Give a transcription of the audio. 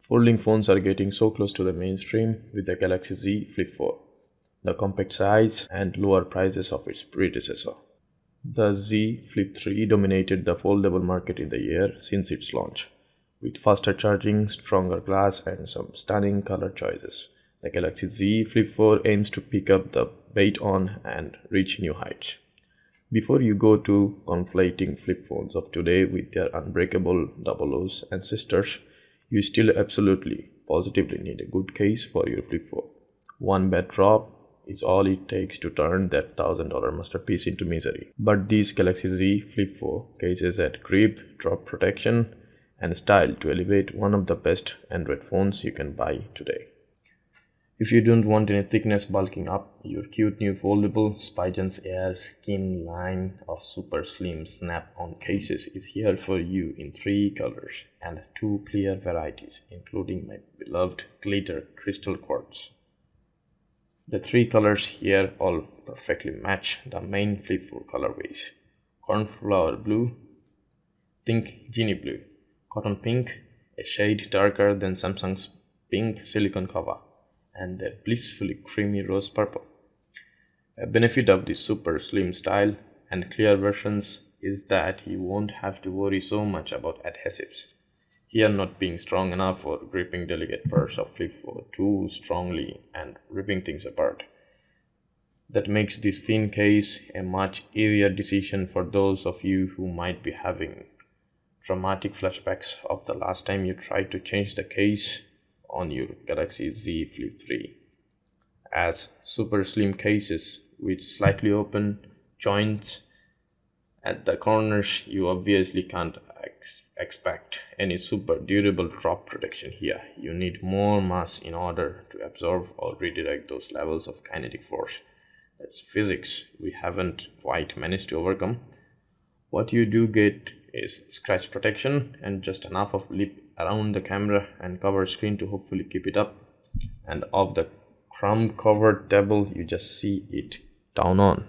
Folding phones are getting so close to the mainstream with the Galaxy Z Flip4, the compact size and lower prices of its predecessor. The Z Flip 3 dominated the foldable market in the year since its launch, with faster charging, stronger glass, and some stunning color choices. The Galaxy Z Flip 4 aims to pick up the baton and reach new heights. Before you go to conflating flip phones of today with their unbreakable double O's and sisters, you still absolutely, positively need a good case for your Flip 4. One bad drop is all it takes to turn that $1,000 masterpiece into misery. But these Galaxy Z Flip 4 cases add grip, drop protection, and style to elevate one of the best Android phones you can buy today. If you don't want any thickness bulking up your cute new foldable, Spigen's Air Skin line of super slim snap-on cases is here for you in 3 colors and 2 clear varieties, including my beloved glitter crystal quartz. The 3 colors here all perfectly match the main Flip 4 colorways: cornflower blue, pink genie blue, cotton pink, a shade darker than Samsung's pink silicon cover, and a blissfully creamy rose purple. A benefit of this super slim style and clear versions is that you won't have to worry so much about adhesives, here not being strong enough or gripping delicate parts of Flip 4 too strongly and ripping things apart. That makes this thin case a much easier decision for those of you who might be having traumatic flashbacks of the last time you tried to change the case on your Galaxy Z Flip 3, as super slim cases with slightly open joints at the corners. You obviously can't expect any super durable drop protection here. You need more mass in order to absorb or redirect those levels of kinetic force. That's physics we haven't quite managed to overcome. What you do get is scratch protection and just enough of lip around the camera and cover screen to hopefully keep it up, and off the crumb covered table you just see it down on.